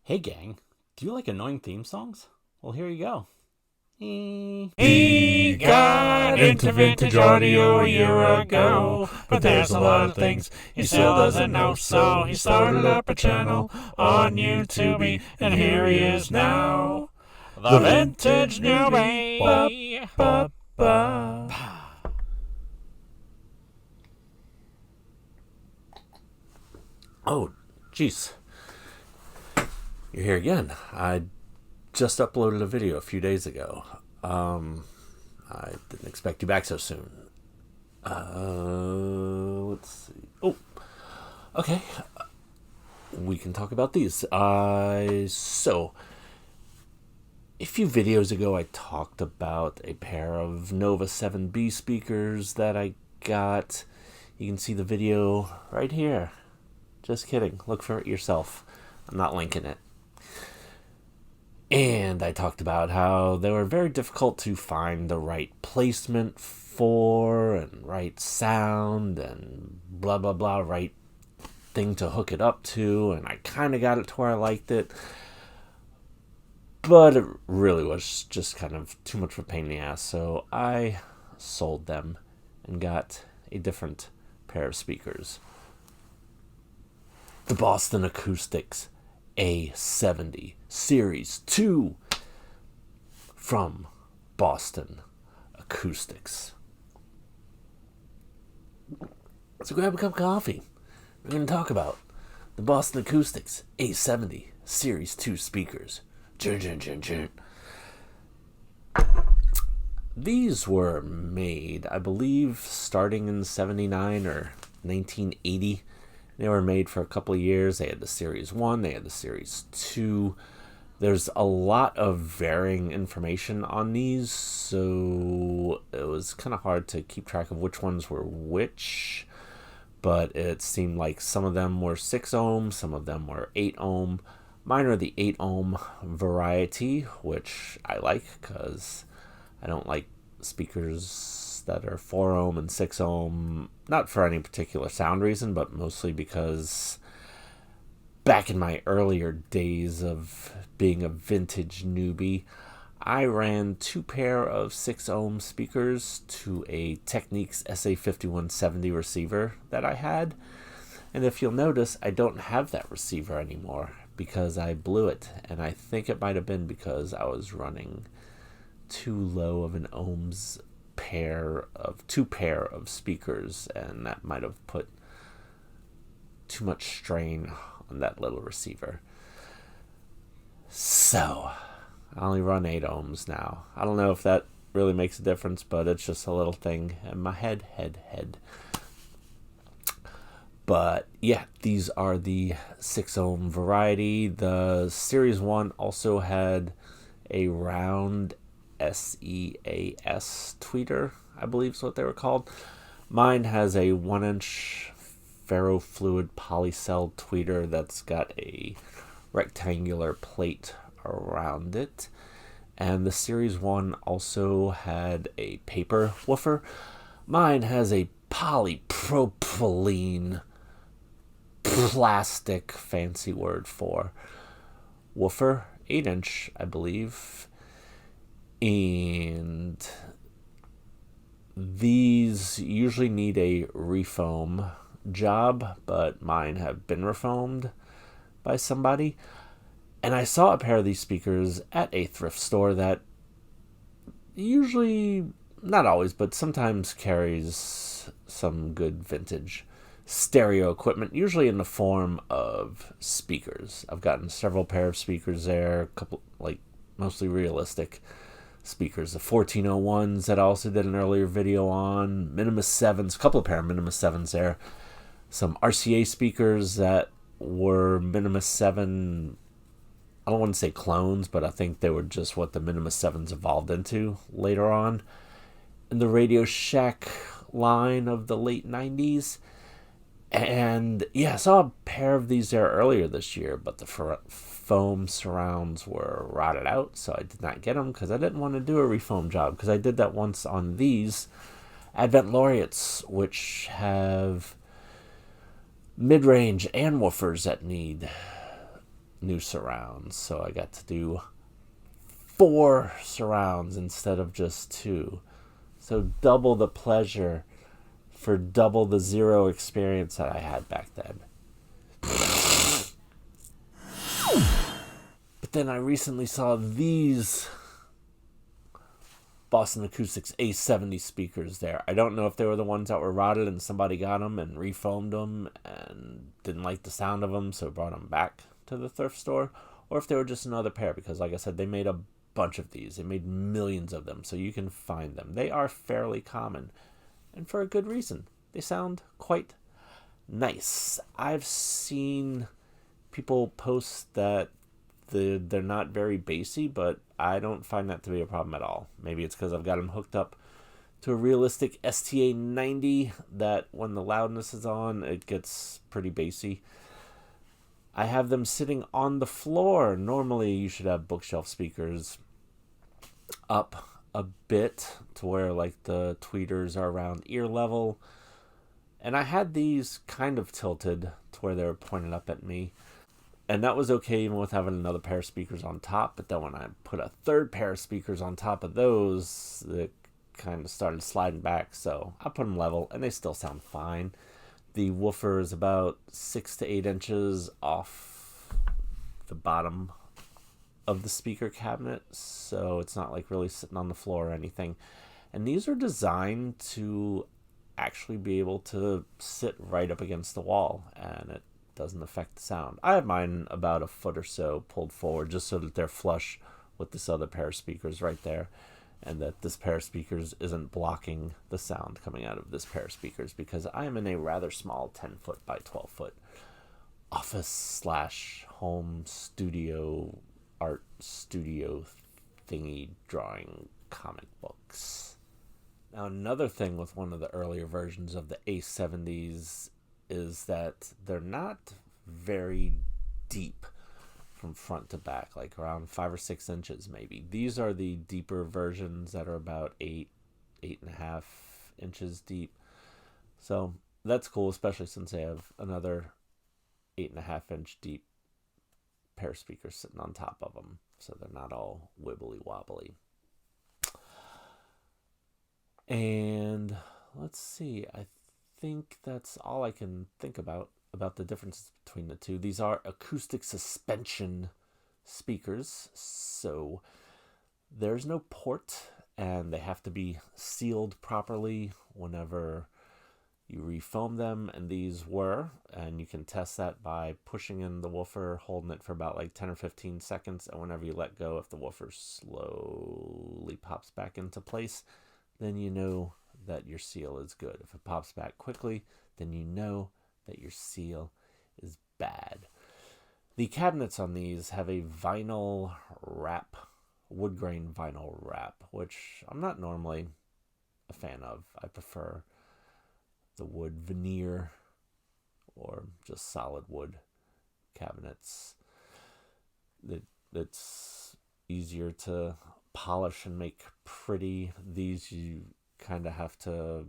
Hey gang, do you like annoying theme songs? Well, here you go. He got into vintage audio a year ago, but there's a lot of things he still doesn't know, so he started up a channel on YouTube, and here he is now, the Vintage Newbie. Ba, ba, ba. Oh, jeez. You're here again. I just uploaded a video a few days ago. I didn't expect you back so soon. Let's see. Oh, okay. We can talk about these. So, a few videos ago I talked about a pair of Nova 7B speakers that I got. You can see the video right here. Just kidding. Look for it yourself. I'm not linking it. And I talked about how they were very difficult to find the right placement for, and right sound, and blah, blah, blah, right thing to hook it up to. And I kind of got it to where I liked it. But it really was just kind of too much of a pain in the ass. So I sold them and got a different pair of speakers. The Boston Acoustics A-70 Series 2 from Boston Acoustics. So grab a cup of coffee. We're going to talk about the Boston Acoustics A-70 Series 2 speakers. These were made, I believe, starting in 79 or 1980. They were made for a couple of years. They had the Series 1, they had the Series 2. There's a lot of varying information on these, so it was kind of hard to keep track of which ones were which. But it seemed like some of them were 6 ohm, some of them were 8 ohm. Mine are the 8 ohm variety, which I like because I don't like speakers that are 4 ohm and 6 ohm, not for any particular sound reason, but mostly because back in my earlier days of being a vintage newbie, I ran 2 pair of 6 ohm speakers to a Technics SA5170 receiver that I had. And if you'll notice, I don't have that receiver anymore because I blew it. And I think it might have been because I was running too low of an ohms two pair of speakers, and that might have put too much strain on that little receiver. So I only run 8 ohms now. I don't know if that really makes a difference, but it's just a little thing in my head. But yeah, these are the 6 ohm variety. The Series 1 also had a round SEAS tweeter, I believe is what they were called. Mine has a 1-inch ferrofluid polycell tweeter that's got a rectangular plate around it. And the Series 1 also had a paper woofer. Mine has a polypropylene plastic, fancy word for woofer, 8-inch, I believe. And these usually need a refoam job, but mine have been refoamed by somebody. And I saw a pair of these speakers at a thrift store that usually, not always, but sometimes carries some good vintage stereo equipment, usually in the form of speakers. I've gotten several pair of speakers there, a couple, like, mostly realistic speakers, the 1401s that I also did an earlier video on, Minimus 7s, a couple of pair of Minimus 7s there, some RCA speakers that were Minimus 7, I don't want to say clones, but I think they were just what the Minimus 7s evolved into later on, in the Radio Shack line of the late 90s. And yeah, I saw a pair of these there earlier this year, but the foam surrounds were rotted out, so I did not get them because I didn't want to do a refoam job, because I did that once on these Advent Laureates, which have mid-range and woofers that need new surrounds. So I got to do 4 surrounds instead of just 2. So double the pleasure for double the zero experience that I had back then. But then I recently saw these Boston Acoustics A-70 speakers there. I don't know if they were the ones that were rotted and somebody got them and refoamed them and didn't like the sound of them, so brought them back to the thrift store, or if they were just another pair, because like I said, they made a bunch of these. They made millions of them, so you can find them. They are fairly common, and for a good reason. They sound quite nice. I've seen people post that they're not very bassy, but I don't find that to be a problem at all. Maybe it's because I've got them hooked up to a realistic STA-90 that when the loudness is on, it gets pretty bassy. I have them sitting on the floor. Normally, you should have bookshelf speakers up a bit to where like the tweeters are around ear level. And I had these kind of tilted to where they were pointed up at me. And that was okay even with having another pair of speakers on top. But then when I put a third pair of speakers on top of those, it kind of started sliding back. So I put them level, and they still sound fine. The woofer is about 6 to 8 inches off the bottom of the speaker cabinet. So it's not like really sitting on the floor or anything. And these are designed to actually be able to sit right up against the wall, and it doesn't affect the sound. I have mine about a foot or so pulled forward just so that they're flush with this other pair of speakers right there, and that this pair of speakers isn't blocking the sound coming out of this pair of speakers, because I am in a rather small 10 foot by 12 foot office / home studio, art studio thingy drawing comic books. Now, another thing with one of the earlier versions of the A-70s is that they're not very deep from front to back, like around 5 or 6 inches maybe. These are the deeper versions that are about 8.5 inches deep. So that's cool, especially since they have another 8.5 inch deep pair of speakers sitting on top of them, so they're not all wibbly wobbly. And let's see, I think that's all I can think about the differences between the two. These are acoustic suspension speakers, so there's no port, and they have to be sealed properly whenever you refoam them, and these were, and you can test that by pushing in the woofer, holding it for about like 10 or 15 seconds, and whenever you let go, if the woofer slowly pops back into place, then you know that your seal is good. If it pops back quickly, then you know that your seal is bad. The cabinets on these have a vinyl wrap, wood grain vinyl wrap, which I'm not normally a fan of. I prefer the wood veneer or just solid wood cabinets. It's easier to polish and make pretty. These you kind of have to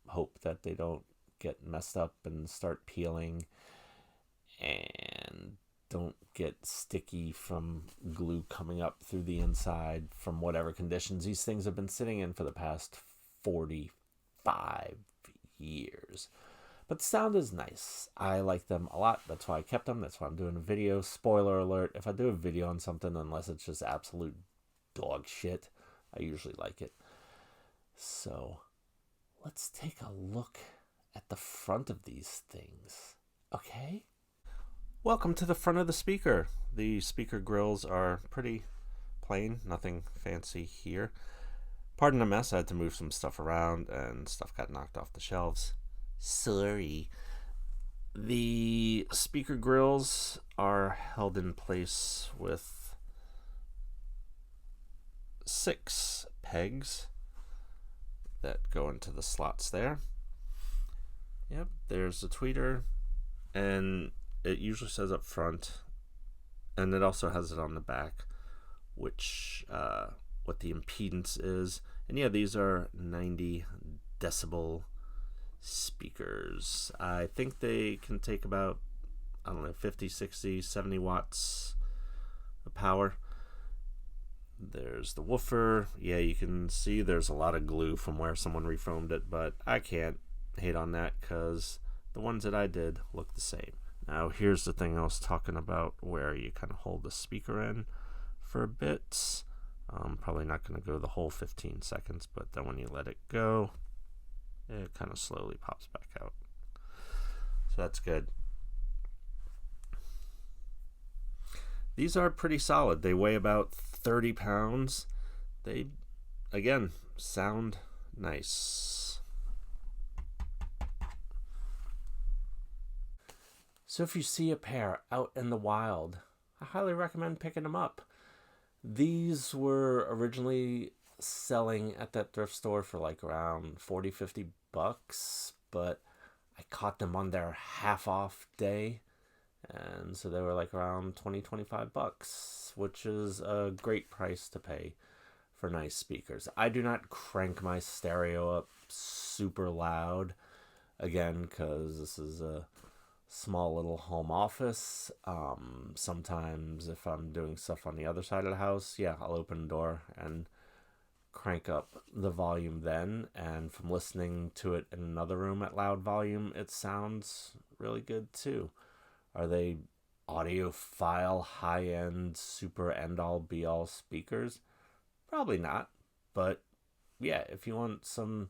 hope that they don't get messed up and start peeling and don't get sticky from glue coming up through the inside from whatever conditions these things have been sitting in for the past 45 years. But the sound is nice. I like them a lot. That's why I kept them. That's why I'm doing a video. Spoiler alert, if I do a video on something, unless it's just absolute dog shit, I usually like it. So let's take a look at the front of these things. Okay? Welcome to the front of the speaker. The speaker grills are pretty plain, nothing fancy here. Pardon the mess, I had to move some stuff around and stuff got knocked off the shelves. Sorry. The speaker grills are held in place with 6 pegs that go into the slots there. Yep, there's the tweeter, and it usually says up front, and it also has it on the back, which what the impedance is. And yeah, these are 90 decibel speakers. I think they can take about, 50, 60, 70 watts the power. There's the woofer. Yeah, you can see there's a lot of glue from where someone refoamed it, but I can't hate on that because the ones that I did look the same. Now here's the thing I was talking about where you kind of hold the speaker in for a bit. Probably not going to go the whole 15 seconds, but then when you let it go, it kind of slowly pops back out. So that's good. These are pretty solid. They weigh about 30 pounds. They, again, sound nice. So if you see a pair out in the wild, I highly recommend picking them up. These were originally selling at that thrift store for like around $40-50, but I caught them on their half off day, and so they were like around $20-25, which is a great price to pay for nice speakers. I do not crank my stereo up super loud, again, because this is a small little home office. Sometimes if I'm doing stuff on the other side of the house, yeah, I'll open the door and crank up the volume then, and from listening to it in another room at loud volume, it sounds really good too. Are they audiophile, high-end, super end-all, be-all speakers? Probably not, but yeah, if you want some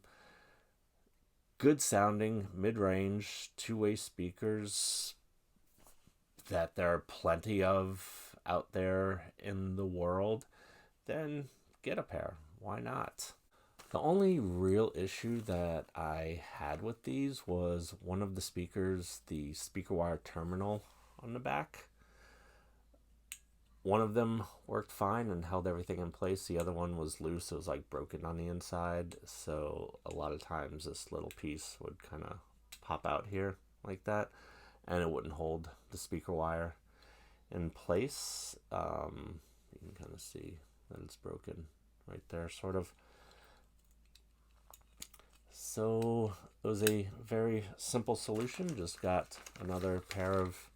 good sounding, mid-range, two-way speakers that there are plenty of out there in the world, then get a pair. Why not? The only real issue that I had with these was one of the speakers, the speaker wire terminal on the back. One of them worked fine and held everything in place. The other one was loose. It was like broken on the inside. So a lot of times this little piece would kind of pop out here like that, and it wouldn't hold the speaker wire in place. You can kind of see that it's broken right there, sort of. So it was a very simple solution. Just got another pair of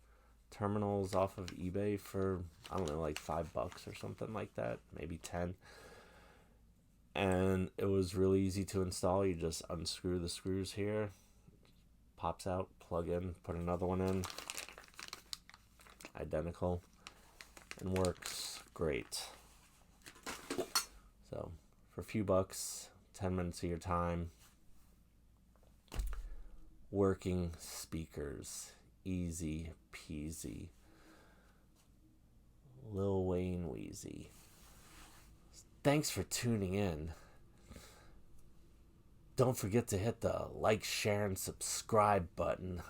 terminals off of eBay for, I don't know, like $5 or something like that, maybe 10. And it was really easy to install. You just unscrew the screws here, pops out, plug in, put another one in, identical, and works great. So for a few bucks, 10 minutes of your time, working speakers, easy peasy, Lil Wayne Wheezy. Thanks for tuning in. Don't forget to hit the like, share, and subscribe button.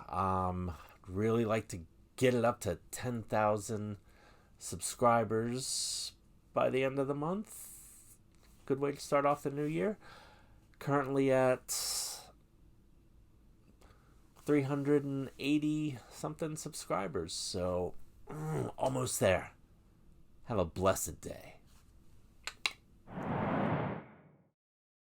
Really like to get it up to 10,000 subscribers by the end of the month. Good way to start off the new year. Currently at 380 something subscribers, so almost there. Have a blessed day.